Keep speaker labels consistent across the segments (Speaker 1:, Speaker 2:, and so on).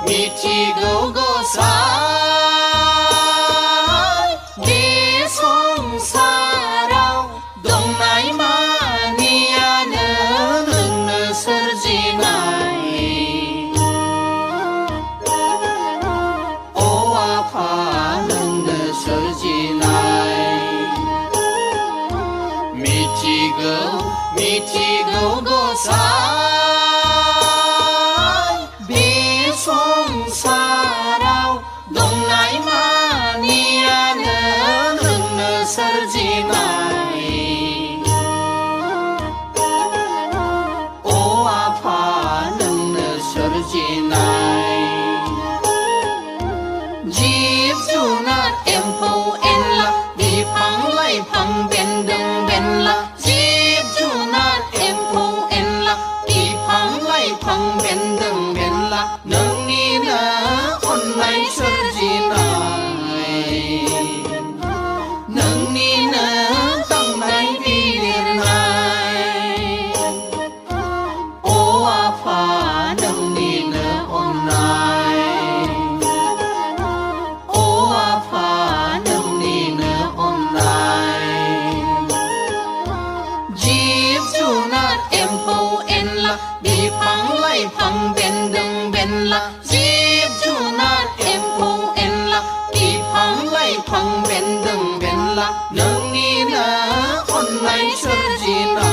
Speaker 1: 미치고 고살 비송사랑 동나이마니아는 은느설지나이 오아파는 느설지나이 미치고 고살 비송사랑 동나이마니아는 은느설지나이 오아파는 느설지나이 집주나 엠포엔라 디팡라이팡 벤등벤라 집주나 엠포엔라 디팡라이팡 벤등벤라 능니는 온라인 설지나이 능니는 땅나이 비리나이 오아파 능니는 온라인 오아파 능니는 온라인 집주나 엠포엔라 디팡라이팡 벤등벤라 집주나 엠포엔라 디팡라이팡 벤등벤라 능니는 온라인 설지나이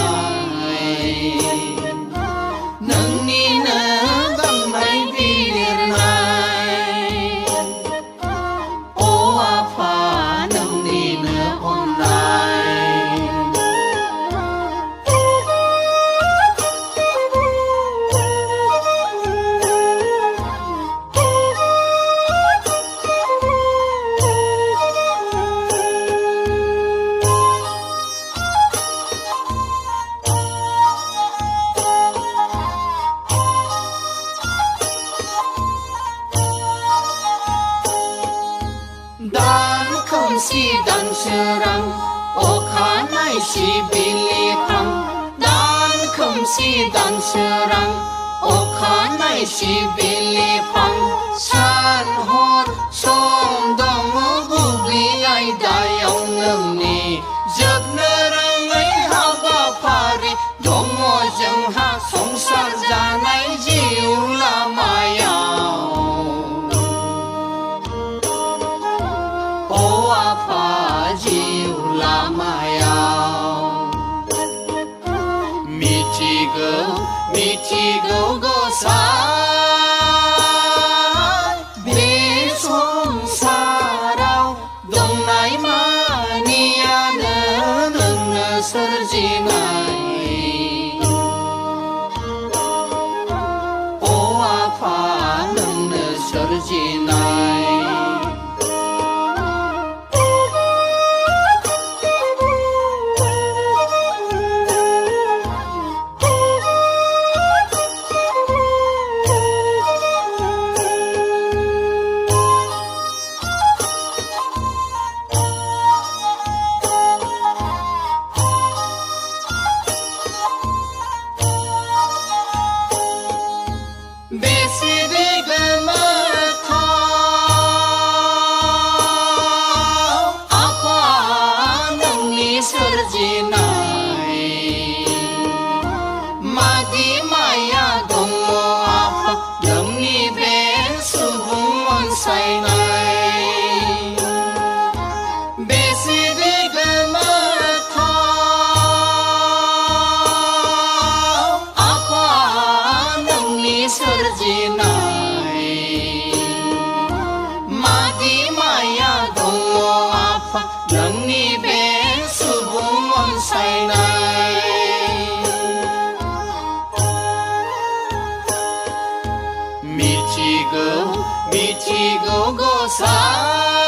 Speaker 1: 능니는 땅나이 비리나이 오아파 능니는 온라인 단컴시 단스랑 오카나이시 빌리팡 단컴시 단스랑 오카나이시 빌리팡 산홀 송동무 구비아이다 영능니 적너랑의 하바파리 동호정하 송사자나이 지울라마야 오아파 지울라마야 미치고 고살 비송사랑 동나이마니아는 은느설지나이 오아파 능느설지나이 마디마야 동무 아파 영리배 수붕원 사이나이 베시디가 마타 아파 능리 설지나이 마디마야 동무 아파 영리배 수붕원 사이나이 미치고 고살